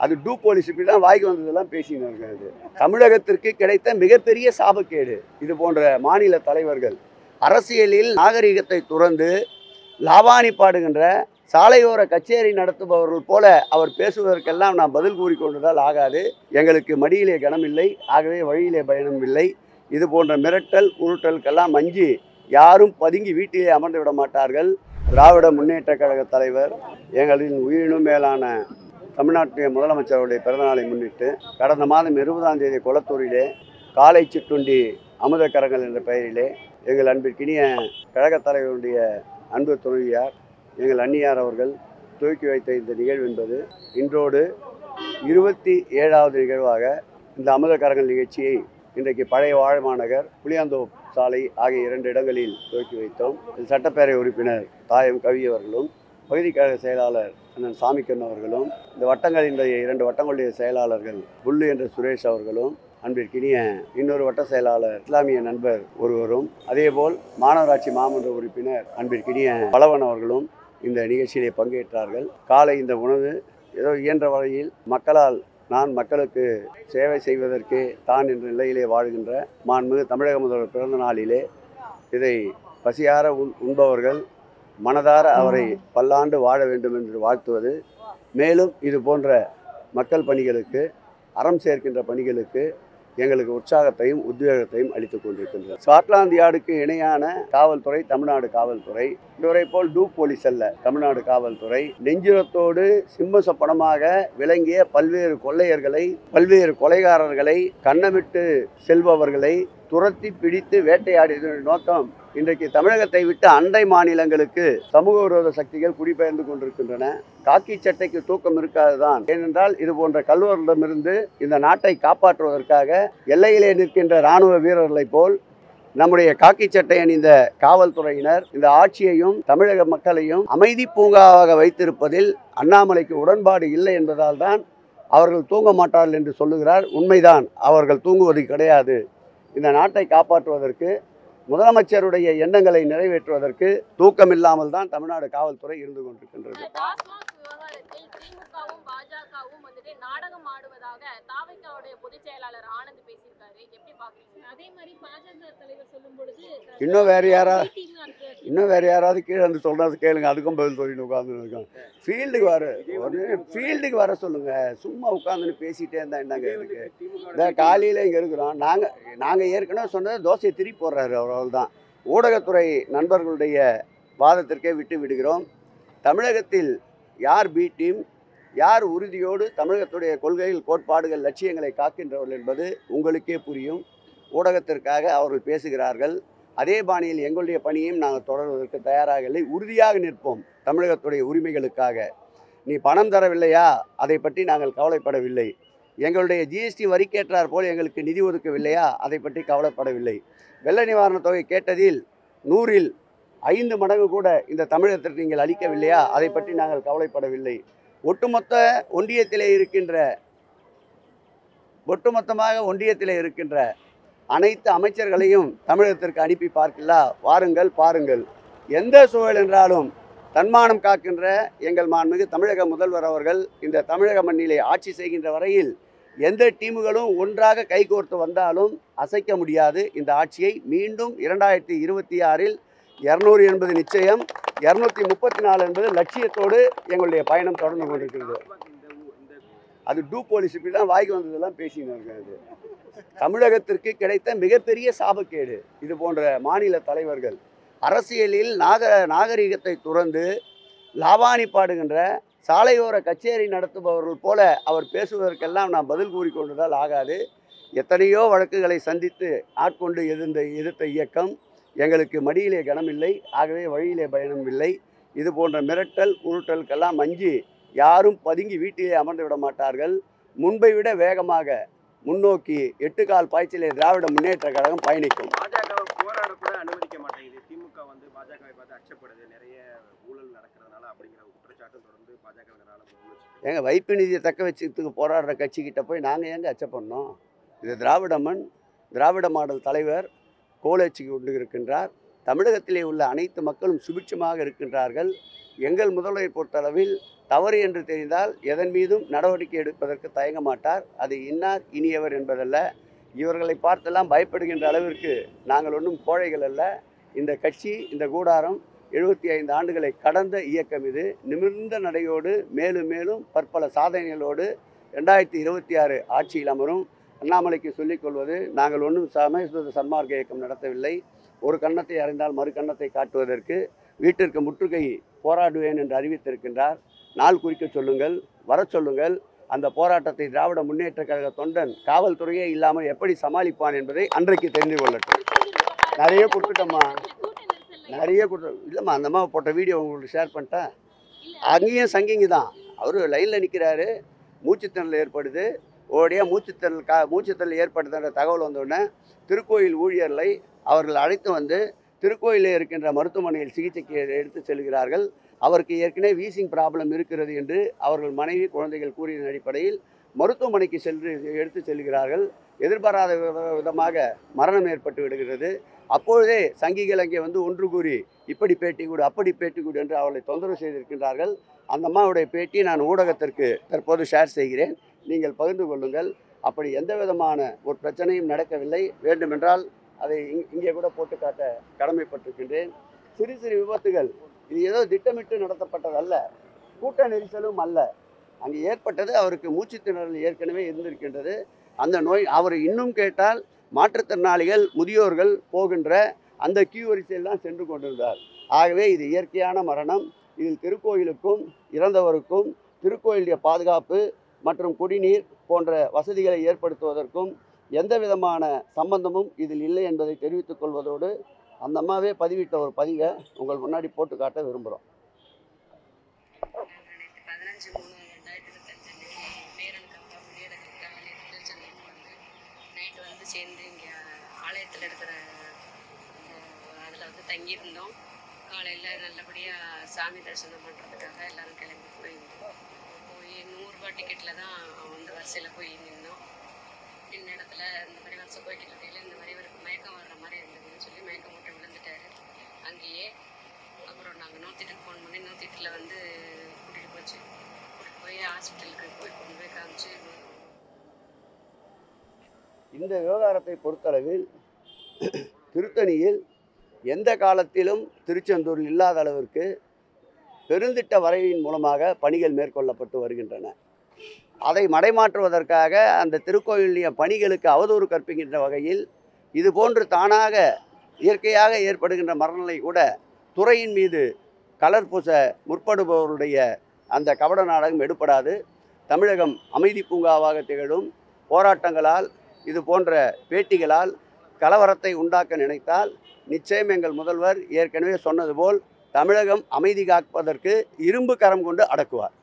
அது டூபோலிஸ் இப்படி தான் வாய்க்கு வந்ததெல்லாம் பேசின்னு இருக்காது. தமிழகத்திற்கு கிடைத்த மிகப்பெரிய சாபக்கேடு இது போன்ற மாநில தலைவர்கள். அரசியலில் நாகரிகத்தை துறந்து லாவாணி பாடுகின்ற சாலையோர கச்சேரி நடத்துபவர்கள் போல அவர் பேசுவதற்கெல்லாம் நாம் பதில் கூறிக்கொண்டதால் ஆகாது. எங்களுக்கு மடியிலே கனமில்லை, ஆகவே வழியிலே பயணம் இல்லை. இது போன்ற மிரட்டல் உருட்டலுக்கெல்லாம் அஞ்சி யாரும் பதுங்கி வீட்டிலே அமர்ந்து விட மாட்டார்கள். திராவிட முன்னேற்ற கழக தலைவர் எங்களின் உயிரினும் மேலான தமிழ்நாட்டிய முதலமைச்சருடைய பிறந்தநாளை முன்னிட்டு கடந்த மாதம் 20ஆம் தேதி கொளத்தூரிலே காலை சிற்றுண்டி அமுதக்கரங்கள் என்ற பெயரிலே எங்கள் அன்பிற்கினிய கழகத் தலைவருடைய அன்பு துணைவியார் எங்கள் அன்னியார் அவர்கள் துவக்கி வைத்த இந்த நிகழ்வு என்பது இன்றோடு 27வது நிகழ்வாக இந்த அமுதக்கரங்கள் நிகழ்ச்சியை இன்றைக்கு பழைய வாழமாநகர் புளியாந்தோப் சாலை ஆகிய 2 இடங்களில் துவக்கி வைத்தோம். சட்டப்பேரவை உறுப்பினர் தாயம் கவி அவர்களும் பகுதி கழக செயலாளர் அண்ணன் சாமிக்கன் அவர்களும் இந்த வட்டங்களின் 2 வட்டங்களுடைய செயலாளர்கள் புல்லு என்ற சுரேஷ் அவர்களும் அன்பிற்கினிய இன்னொரு வட்ட செயலாளர் இஸ்லாமிய நண்பர் ஒருவரும் அதேபோல் மாநகராட்சி மாமன்ற உறுப்பினர் அன்பிற்கினிய பலவன் அவர்களும் இந்த நிகழ்ச்சியிலே பங்கேற்றார்கள். காலை இந்த உணவு ஏதோ இயன்ற வகையில் மக்களால் நான் மக்களுக்கு சேவை செய்வதற்கே தான் என்ற நிலையிலே வாழ்கின்ற மாண்புமிகு தமிழக முதல்வர் பிறந்த நாளிலே இதை பசியார உண்பவர்கள் மனதார அவரை பல்லாண்டு வாழ வேண்டும் என்று வாழ்த்துவது, மேலும் இது போன்ற மக்கள் பணிகளுக்கு அறம் சேர்க்கின்ற பணிகளுக்கு எங்களுக்கு உற்சாகத்தையும் உத்வேகத்தையும் அளித்துக் கொண்டிருக்கின்றது. ஸ்காட்லாந்து யார்டுக்கு இணையான காவல்துறை தமிழ்நாடு காவல்துறை. இவரை போல் டூப் போலீஸ் அல்ல தமிழ்நாடு காவல்துறை. நெஞ்சுரத்தோடு சிம்ம சொப்பனமாக விளங்கிய பல்வேறு கொள்ளையர்களை, பல்வேறு கொலைகாரர்களை, கண்ணமிட்டு செல்பவர்களை துரத்தி பிடித்து வேட்டையாடிய நோக்கம் இன்றைக்கு தமிழகத்தை விட்டு அண்டை மாநிலங்களுக்கு சமூக விரோத சக்திகள் குடிபெயர்ந்து கொண்டிருக்கின்றன. காக்கி சட்டைக்கு தூக்கம் இருக்காதுதான். ஏனென்றால் இது போன்ற கல்வர்களிடமிருந்து இந்த நாட்டை காப்பாற்றுவதற்காக எல்லையிலே நிற்கின்ற இராணுவ வீரர்களைப் போல் நம்முடைய காக்கி சட்டை அணிந்த காவல்துறையினர் இந்த ஆட்சியையும் தமிழக மக்களையும் அமைதி பூங்காவாக வைத்திருப்பதில் அண்ணாமலைக்கு உடன்பாடு இல்லை என்பதால் தான் அவர்கள் தூங்க மாட்டார்கள் என்று சொல்லுகிறார். உண்மைதான், அவர்கள் தூங்குவது கிடையாது. இந்த நாட்டை காப்பாற்றுவதற்கு முதலமைச்சருடைய எண்ணங்களை நிறைவேற்றுவதற்கு தூக்கம் இல்லாமல் தான் தமிழ்நாடு காவல்துறை இருந்து கொண்டிருக்கின்றது. நாடகம் ஆடுவதாக தாவேகாவுடைய பொதுச் செயலாளர் ஆனந்த் பேசியிருக்காரு. எப்படி பாக்குறீங்க? அதே மாதிரி பாஜக தலைவர் சொல்லும் பொழுது இன்னும் வேற யாராவது கீழே வந்து சொல்றது கேளுங்க, அதுக்கும் பதில் சொல்லிட்டு உட்கார்ந்து இருக்கோம். ஃபீல்டுக்கு வர சொல்லுங்க. சும்மா உட்காந்துன்னு பேசிட்டே இருந்தா என்னங்க இருக்கு? இந்த காலையில இங்க இருக்கிறோம். நாங்க ஏற்கனவே சொன்னது தோசையை திருப்பி போடுறாரு. அவ்வளவுதான். ஊடகத்துறை நண்பர்களுடைய வாதத்திற்கே விட்டு விடுகிறோம். தமிழகத்தில் யார் பி டீம், யார் உறுதியோடு தமிழகத்துடைய கொள்கைகள், கோட்பாடுகள், லட்சியங்களை காக்கின்றவர்கள் என்பது உங்களுக்கே புரியும். ஊடகத்திற்காக அவர்கள் பேசுகிறார்கள். அதே பாணியில் எங்களுடைய பணியையும் நாங்கள் தொடர்வதற்கு தயாராக இல்லை. உறுதியாக நிற்போம் தமிழகத்துடைய உரிமைகளுக்காக. நீ பணம் தரவில்லையா, அதை பற்றி நாங்கள் கவலைப்படவில்லை. எங்களுடைய ஜிஎஸ்டி வரிக்கேற்றார் போல் எங்களுக்கு நிதி ஒதுக்கவில்லையா, அதை பற்றி கவலைப்படவில்லை. வெள்ள நிவாரண தொகை கேட்டதில் 100ல் 5 மடங்கு கூட இந்த தமிழகத்திற்கு நீங்கள் அளிக்கவில்லையா, அதை பற்றி நாங்கள் கவலைப்படவில்லை. ஒட்டுமொத்தமாக ஒன்றியத்திலே இருக்கின்ற அனைத்து அமைச்சர்களையும் தமிழகத்திற்கு அனுப்பி பார்க்கலா, வாருங்கள் பாருங்கள். எந்த சூழல் என்றாலும் தன்மானம் காக்கின்ற எங்கள் மாண்புமிகு தமிழக முதல்வர் அவர்கள் இந்த தமிழக மண்ணிலே ஆட்சி செய்கின்ற வரையில் எந்த டீமுகளும் ஒன்றாக கைகோர்த்து வந்தாலும் அசைக்க முடியாது. இந்த ஆட்சியை மீண்டும் 2026ல் 200 என்பது நிச்சயம், 234 என்பது லட்சியத்தோடு எங்களுடைய பயணம் தொடர்ந்து கொண்டிருக்கிறது. அது டூப் போலீஸ் இப்படி தான் வாய்க்கு வந்ததெல்லாம் பேசின்னு இருக்காது. தமிழகத்திற்கு கிடைத்த மிகப்பெரிய சாபக்கேடு இது போன்ற மாநில தலைவர்கள். அரசியலில் நாகரிகத்தை துறந்து லாவாணி பாடுகின்ற சாலையோர கச்சேரி நடத்துபவர்கள் போல அவர் பேசுவதற்கெல்லாம் நாம் பதில் கூறிக்கொண்டதால் ஆகாது. எத்தனையோ வழக்குகளை சந்தித்து ஆட்கொண்டு எதிர்த்த இயக்கம். எங்களுக்கு மடியிலே கனமில்லை, ஆகவே வழியிலே பயணம் இல்லை. இது போன்ற மிரட்டல் உருட்டலுக்கெல்லாம் அஞ்சி யாரும் பதுங்கி வீட்டிலே அமர்ந்து விட மாட்டார்கள். முன்பை விட வேகமாக முன்னோக்கி 8 கால் பாய்ச்சலே திராவிட முன்னேற்ற கழகம் பயணிக்கும். பாஜக போராட கூட அனுமதிக்க மாட்டேங்குது. திமுக வந்து பாஜகவை பார்த்து அச்சப்படுது, நிறைய ஊழல் நடக்கிறதுனால அப்படிங்கிற குற்றச்சாட்டு தொடர்ந்து பாஜக ஏங்க வைப்பு நிதியை தக்க வச்சுக்கிறதுக்கு போராடுற கட்சிக்கிட்ட போய் நாங்கள் ஏங்க அச்சப்படணும்? இது திராவிட மண். திராவிட மாடல் தலைவர் கோலேச்சு கொண்டு இருக்கின்றார். தமிழகத்திலே உள்ள அனைத்து மக்களும் சுபிட்சமாக இருக்கின்றார்கள். எங்கள் முதல்வரை பொறுத்தளவில் தவறு என்று தெரிந்தால் எதன் மீதும் நடவடிக்கை எடுப்பதற்கு தயங்க மாட்டார். அது இன்னார் இனியவர் என்பதல்ல. இவர்களை பார்த்தெல்லாம் பயப்படுகின்ற அளவிற்கு நாங்கள் ஒன்றும் கோழைகள் அல்ல. இந்த கட்சி, இந்த கூடாரம் 75 ஆண்டுகளை கடந்த இயக்கம். இது நிமிர்ந்த நடையோடு மேலும் மேலும் பற்பல சாதனைகளோடு 2026 ஆட்சியில் அமரும். அண்ணாமலைக்கு சொல்லிக்கொள்வது, நாங்கள் ஒன்றும் சமயசுத சன்மார்க்க இயக்கம் நடத்தவில்லை. ஒரு கன்னத்தை அறிந்தால் மறு கன்னத்தை காட்டுவதற்கு வீட்டிற்கு முற்றுகை போராடுவேன் என்று அறிவித்திருக்கின்றார். நாள் குறிக்க சொல்லுங்கள், வர சொல்லுங்கள். அந்த போராட்டத்தை திராவிட முன்னேற்ற கழக தொண்டன் காவல்துறையே இல்லாமல் எப்படி சமாளிப்பான் என்பதை அன்றைக்கு தெரிந்து கொள்ளட்டும். நிறைய கொடுத்துட்டோம்மா, நிறைய கொடுத்து இல்லைம்மா. அந்த அம்மா போட்ட வீடியோ உங்களுக்கு ஷேர் பண்ணிட்டேன். அங்கேயும் சங்கிங்க தான். அவர் லைனில் நிற்கிறாரு, மூச்சுத்திணறல் ஏற்படுது. ஓடியாக மூச்சுத்திணறல் ஏற்படுதுன்ற தகவல் வந்தோடனே திருக்கோயில் ஊழியர்களை அவர்கள் அழைத்து வந்து திருக்கோயிலில் இருக்கின்ற மருத்துவமனையில் சிகிச்சைக்கு எடுத்து செல்கிறார்கள். அவருக்கு ஏற்கனவே வீசிங் ப்ராப்ளம் இருக்கிறது என்று அவர்கள் மனைவி குழந்தைகள் கூறிய அடிப்படையில் மருத்துவமனைக்கு எடுத்து செல்கிறார்கள். எதிர்பாராத விதமாக மரணம் ஏற்பட்டு விடுகிறது. அப்பொழுதே சங்கிகள் அங்கே வந்து ஒன்று கூறி இப்படி பேட்டி கொடு, அப்படி பேட்டி கொடு என்று அவர்களை தொந்தரவு செய்திருக்கின்றார்கள். அந்த அம்மாவுடைய பேட்டி நான் ஊடகத்திற்கு தற்போது ஷேர் செய்கிறேன், நீங்கள் பகிர்ந்து கொள்ளுங்கள். அப்படி எந்த விதமான ஒரு பிரச்சனையும் நடக்கவில்லை. வேண்டுமென்றால் அதை இங்கே கூட போட்டு காட்ட கடமைப்பட்டிருக்கின்றேன். சிறு சிறு விபத்துகள், இது ஏதோ திட்டமிட்டு நடத்தப்பட்டது அல்ல, கூட்ட நெரிசலும் அல்ல. அங்கே ஏற்பட்டது அவருக்கு மூச்சுத்திணறல் ஏற்கனவே இருந்திருக்கின்றது. அந்த நோய் அவர் இன்னும் கேட்டால் மாற்றுத்திறனாளிகள், முதியோர்கள் போகின்ற அந்த கியூ வரிசையில் தான் சென்று கொண்டிருந்தார். ஆகவே இது இயற்கையான மரணம். இதில் திருக்கோயிலுக்கும் இறந்தவருக்கும் திருக்கோயிலுடைய பாதுகாப்பு மற்றும் குடிநீர் போன்ற வசதிகளை ஏற்படுத்துவதற்கும் எந்த விதமான சம்பந்தமும் இதில் இல்லை என்பதை தெரிவித்துக் கொள்வதோடு அந்த அம்மாவே பதிவிட்ட ஒரு பதிவை உங்கள் முன்னாடி போட்டு காட்ட விரும்புகிறோம். 15/3/2025 பேரனுக்காக முடியெடுக்கிறதுக்காக திருச்செந்தூர் வந்து நைட்டு வந்து சேர்ந்து இங்கே ஆலயத்தில் இருக்கிற அதில் வந்து தங்கியிருந்தோம். காலையில் நல்லபடியாக சாமி தரிசனம் பண்ணுறதுக்காக எல்லோரும் கிளம்பி போயிருந்தோம். போய் 100 ரூபா டிக்கெட்டில் தான் வந்து வரிசையில் போய் நின்னோம். இந்த இடத்துல இந்த மாதிரி வருஷம் போய்கிட்டு இருக்கையில் இந்த மாதிரி இவருக்கு மயக்கம் வர்ற மாதிரி இருந்ததுன்னு சொல்லி மயக்கம் போட்டு விழுந்துட்டாரு அங்கேயே. அப்புறம் நாங்கள் 108க்கு ஃபோன் பண்ணி 108ல் வந்து கூட்டிகிட்டு போய் ஹாஸ்பிட்டலுக்கு கொண்டு போய் காமிச்சு. இந்த விவகாரத்தை பொறுத்தளவில் திருத்தணியில் எந்த காலத்திலும் திருச்செந்தூரில் இல்லாத அளவிற்கு பெருந்திட்ட வரைவின் மூலமாக பணிகள் மேற்கொள்ளப்பட்டு வருகின்றன. அதை மடைமாற்றுவதற்காக அந்த திருக்கோயிலுடைய பணிகளுக்கு அவதூறு கற்பிக்கின்ற வகையில் இதுபோன்று தானாக இயற்கையாக ஏற்படுகின்ற மரணங்களை கூட துறையின் மீது கலர் பூச முற்படுபவருடைய அந்த கபட நாடகம் எடுப்படாது. தமிழகம் அமைதி பூங்காவாக திகழும். போராட்டங்களால், இது போன்ற பேட்டிகளால் கலவரத்தை உண்டாக்க நினைத்தால் நிச்சயம் எங்கள் முதல்வர் ஏற்கனவே சொன்னது போல் தமிழகம் அமைதி காப்பதற்கு இரும்பு கரம் கொண்டு அடக்குவார்.